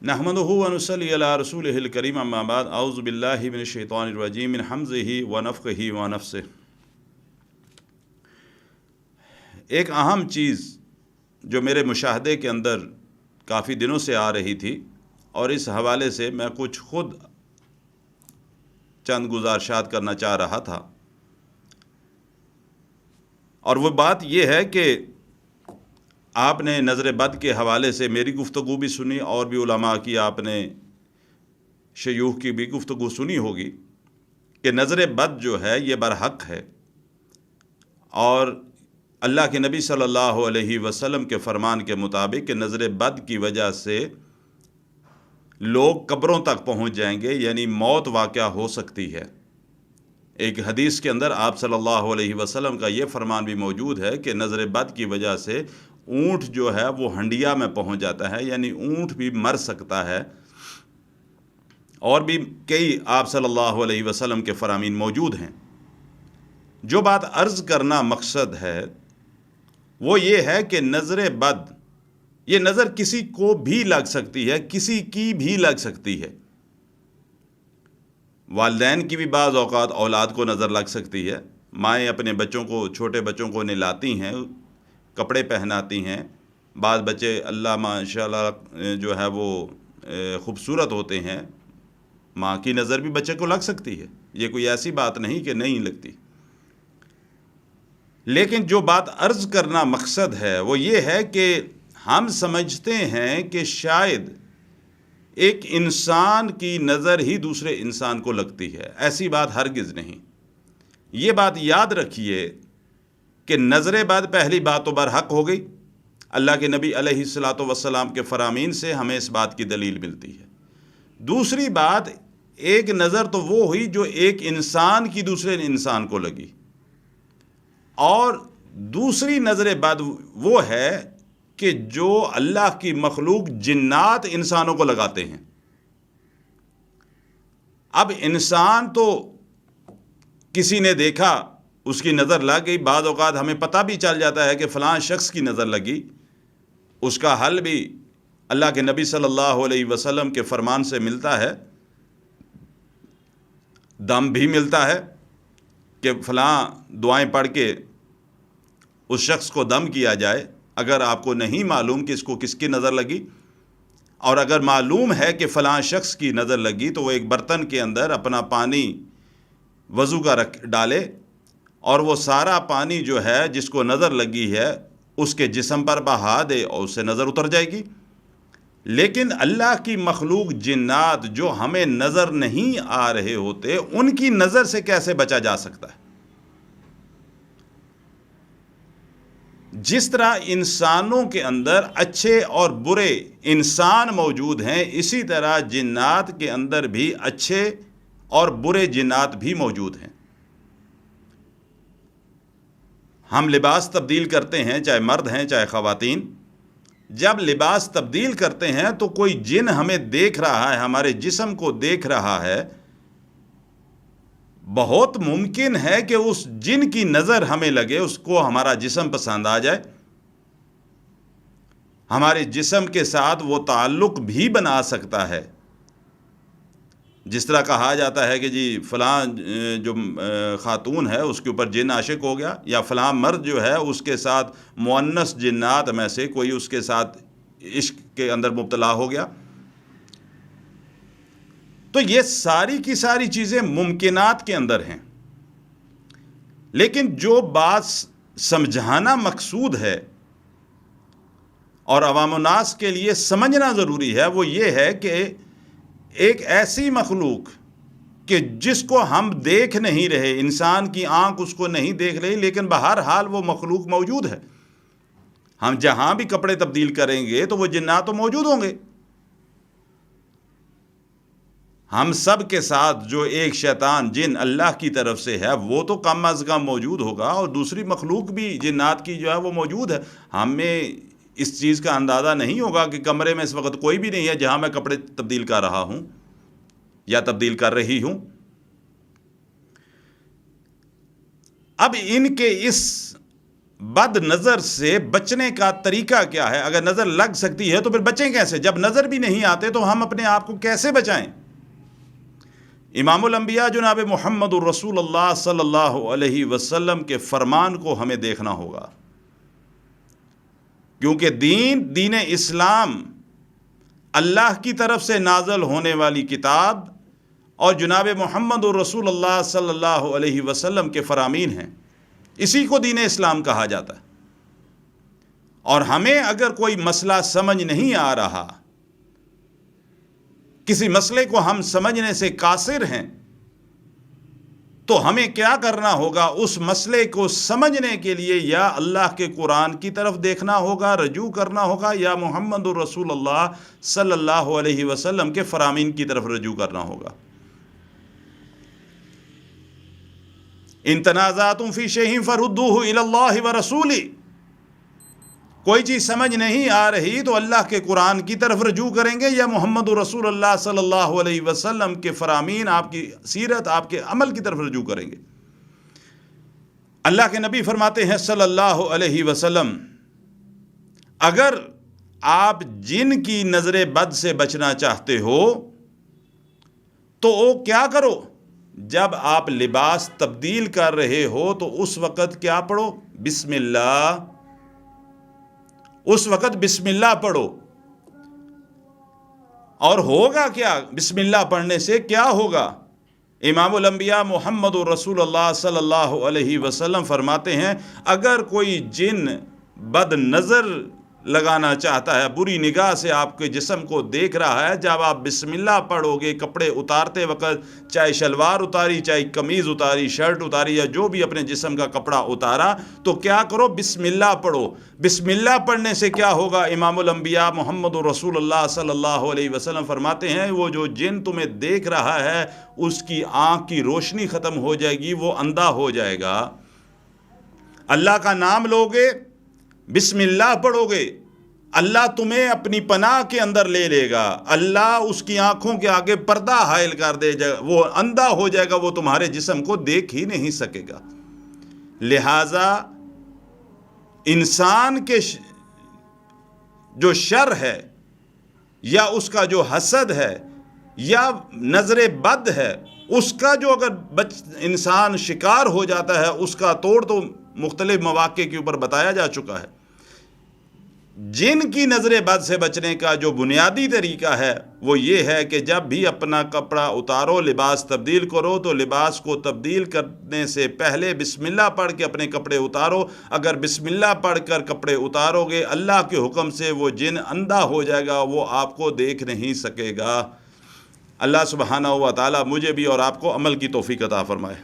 नहमदुहु व नुसल्ली अला रसूलिहिल करीम अम्मा बाद औज़ु बिल्लाहि मिनश शैतानिर रजीम मिन हम्ज़िहि व नफ़्ख़िहि व नफ़्सिहि। एक अहम चीज़ जो मेरे मुशाहदे के अंदर काफ़ी दिनों से आ रही थी और इस हवाले से मैं कुछ ख़ुद चंद गुज़ारिशात करना चाह रहा था, और वो बात यह है कि आपने नज़र बद के हवाले से मेरी गुफ्तगू भी सुनी और भी उलमा की आपने शयूख की भी गुफ्तगू सुनी होगी कि नज़र बद जो है ये बरहक है, और अल्लाह के नबी सल्लल्लाहु अलैहि वसल्लम के फरमान के मुताबिक कि नज़र बद की वजह से लोग कब्रों तक पहुँच जाएंगे, यानी मौत वाक़या हो सकती है। एक हदीस के अंदर आप सल्लल्लाहु अलैहि वसल्लम का ये फरमान भी मौजूद है कि नज़र बद की वजह से ऊँट जो है वो हंडिया में पहुंच जाता है, यानी ऊँट भी मर सकता है। और भी कई आप सल्लल्लाहु अलैहि वसल्लम के फरामीन मौजूद हैं। जो बात अर्ज़ करना मकसद है वो ये है कि नज़र बद ये नज़र किसी को भी लग सकती है, किसी की भी लग सकती है। वालिदैन की भी बाज़ औक़ात औलाद को नज़र लग सकती है। माएँ अपने बच्चों को, छोटे बच्चों को नहलाती हैं, कपड़े पहनाती हैं। बाद बच्चे अल्लाह माशाअल्लाह जो है वो ख़ूबसूरत होते हैं, माँ की नज़र भी बच्चे को लग सकती है, ये कोई ऐसी बात नहीं कि नहीं लगती। लेकिन जो बात अर्ज़ करना मकसद है वो ये है कि हम समझते हैं कि शायद एक इंसान की नज़र ही दूसरे इंसान को लगती है। ऐसी बात हरगिज़ नहीं। ये बात याद रखिए कि नज़र बद पहली बात तो बरहक हो गई। अल्लाह के नबी अलैहिस्सलातु वस्सलाम के फरामीन से हमें इस बात की दलील मिलती है। दूसरी बात, एक नज़र तो वो हुई जो एक इंसान की दूसरे इंसान को लगी, और दूसरी नज़र बद वो है कि जो अल्लाह की मखलूक जिन्नात इंसानों को लगाते हैं। अब इंसान तो किसी ने देखा, उसकी नज़र लग गई। बाज़ औक़ात हमें पता भी चल जाता है कि फ़लाँ शख्स की नज़र लगी। उसका हल भी अल्लाह के नबी सल्लल्लाहु अलैहि वसल्लम के फरमान से मिलता है, दम भी मिलता है कि फ़लाँ दुआएं पढ़ के उस शख्स को दम किया जाए। अगर आपको नहीं मालूम कि इसको किसकी नज़र लगी, और अगर मालूम है कि फ़लाँ शख्स की नज़र लगी, तो वो एक बर्तन के अंदर अपना पानी वज़ू का रख डाले, और वो सारा पानी जो है जिसको नज़र लगी है उसके जिस्म पर बहा दे और उससे नज़र उतर जाएगी। लेकिन अल्लाह की मखलूक जिन्नात जो हमें नज़र नहीं आ रहे होते, उनकी नज़र से कैसे बचा जा सकता है? जिस तरह इंसानों के अंदर अच्छे और बुरे इंसान मौजूद हैं, इसी तरह जिन्नात के अंदर भी अच्छे और बुरे जिन्नात भी मौजूद हैं। हम लिबास तब्दील करते हैं, चाहे मर्द हैं चाहे ख़वातीन। जब लिबास तब्दील करते हैं तो कोई जिन हमें देख रहा है, हमारे जिस्म को देख रहा है। बहुत मुमकिन है कि उस जिन की नज़र हमें लगे, उसको हमारा जिस्म पसंद आ जाए, हमारे जिस्म के साथ वो ताल्लुक़ भी बना सकता है। जिस तरह कहा जाता है कि जी फ़लाँ जो ख़ातून है उसके ऊपर जिन आशिक हो गया, या फ़लाँ मर्द जो है उसके साथ मुअन्नस जिन्नात में से कोई उसके साथ इश्क के अंदर मुब्तला हो गया। तो ये सारी की सारी चीज़ें मुमकिनात के अंदर हैं। लेकिन जो बात समझाना मकसूद है और अवामुन्नास के लिए समझना ज़रूरी है, वो ये है कि एक ऐसी मखलूक कि जिसको हम देख नहीं रहे, इंसान की आंख उसको नहीं देख रही, लेकिन बहरहाल वो मखलूक मौजूद है। हम जहाँ भी कपड़े तब्दील करेंगे तो वो जिन्नात तो मौजूद होंगे। हम सब के साथ जो एक शैतान जिन अल्लाह की तरफ से है वो तो कम अज़ कम मौजूद होगा, और दूसरी मखलूक भी जिन्नात की जो है वो मौजूद है। हमें इस चीज़ का अंदाज़ा नहीं होगा कि कमरे में इस वक्त कोई भी नहीं है जहाँ मैं कपड़े तब्दील कर रहा हूँ या तब्दील कर रही हूँ। अब इनके इस بد نظر سے بچنے کا طریقہ کیا ہے؟ اگر نظر لگ سکتی ہے تو پھر بچیں کیسے؟ جب نظر بھی نہیں آتے تو ہم اپنے آپ کو کیسے بچائیں؟ امام الانبیاء جناب محمد الرسول اللہ صلی اللہ علیہ وسلم کے فرمان کو ہمیں دیکھنا ہوگا، کیونکہ دین اسلام اللہ کی طرف سے نازل ہونے والی کتاب اور جناب محمد الرسول اللہ صلی اللہ علیہ وسلم کے فرامین ہیں، اسی کو دین اسلام کہا جاتا ہے۔ اور ہمیں اگر کوئی مسئلہ سمجھ نہیں آ رہا، کسی مسئلے کو ہم سمجھنے سے قاصر ہیں، تو ہمیں کیا کرنا ہوگا؟ اس مسئلے کو سمجھنے کے لیے یا اللہ کے قرآن کی طرف دیکھنا ہوگا، رجوع کرنا ہوگا، یا محمد الرسول اللہ صلی اللہ علیہ وسلم کے فرامین کی طرف رجوع کرنا ہوگا۔ ان تنازعتم فی شیء فردوہ الی اللہ ورسولہ، کوئی چیز سمجھ نہیں آ رہی تو اللہ کے قرآن کی طرف رجوع کریں گے یا محمد رسول اللہ صلی اللہ علیہ وسلم کے فرامین، آپ کی سیرت، آپ کے عمل کی طرف رجوع کریں گے۔ اللہ کے نبی فرماتے ہیں صلی اللہ علیہ وسلم، اگر آپ جن کی نظر بد سے بچنا چاہتے ہو تو کیا کرو؟ جب آپ لباس تبدیل کر رہے ہو تو اس وقت کیا پڑھو؟ بسم اللہ، اس وقت بسم اللہ پڑھو۔ اور ہوگا کیا بسم اللہ پڑھنے سے؟ کیا ہوگا؟ امام الانبیاء محمد رسول اللہ صلی اللہ علیہ وسلم فرماتے ہیں، اگر کوئی جن بد نظر لگانا چاہتا ہے، بری نگاہ سے آپ کے جسم کو دیکھ رہا ہے، جب آپ بسم اللہ پڑھو گے کپڑے اتارتے وقت، چاہے شلوار اتاری، چاہے قمیض اتاری، شرٹ اتاری، یا جو بھی اپنے جسم کا کپڑا اتارا، تو کیا کرو؟ بسم اللہ پڑھو۔ بسم اللہ پڑھنے سے کیا ہوگا؟ امام الانبیاء محمد رسول اللہ صلی اللہ علیہ وسلم فرماتے ہیں، وہ جو جن تمہیں دیکھ رہا ہے اس کی آنکھ کی روشنی ختم ہو جائے گی، وہ اندھا ہو جائے گا۔ اللہ کا نام لوگے، بسم اللہ پڑھو گے، اللہ تمہیں اپنی پناہ کے اندر لے لے گا، اللہ اس کی آنکھوں کے آگے پردہ حائل کر دے گا، وہ اندھا ہو جائے گا، وہ تمہارے جسم کو دیکھ ہی نہیں سکے گا۔ لہٰذا انسان کے جو شر ہے یا اس کا جو حسد ہے یا نظر بد ہے، اس کا جو اگر انسان شکار ہو جاتا ہے، اس کا توڑ تو مختلف مواقع کے اوپر بتایا جا چکا ہے۔ جن کی نظر بد سے بچنے کا جو بنیادی طریقہ ہے وہ یہ ہے کہ جب بھی اپنا کپڑا اتارو، لباس تبدیل کرو، تو لباس کو تبدیل کرنے سے پہلے بسم اللہ پڑھ کے اپنے کپڑے اتارو۔ اگر بسم اللہ پڑھ کر کپڑے اتارو گے، اللہ کے حکم سے وہ جن اندھا ہو جائے گا، وہ آپ کو دیکھ نہیں سکے گا۔ اللہ سبحانہ و تعالی مجھے بھی اور آپ کو عمل کی توفیق عطا فرمائے۔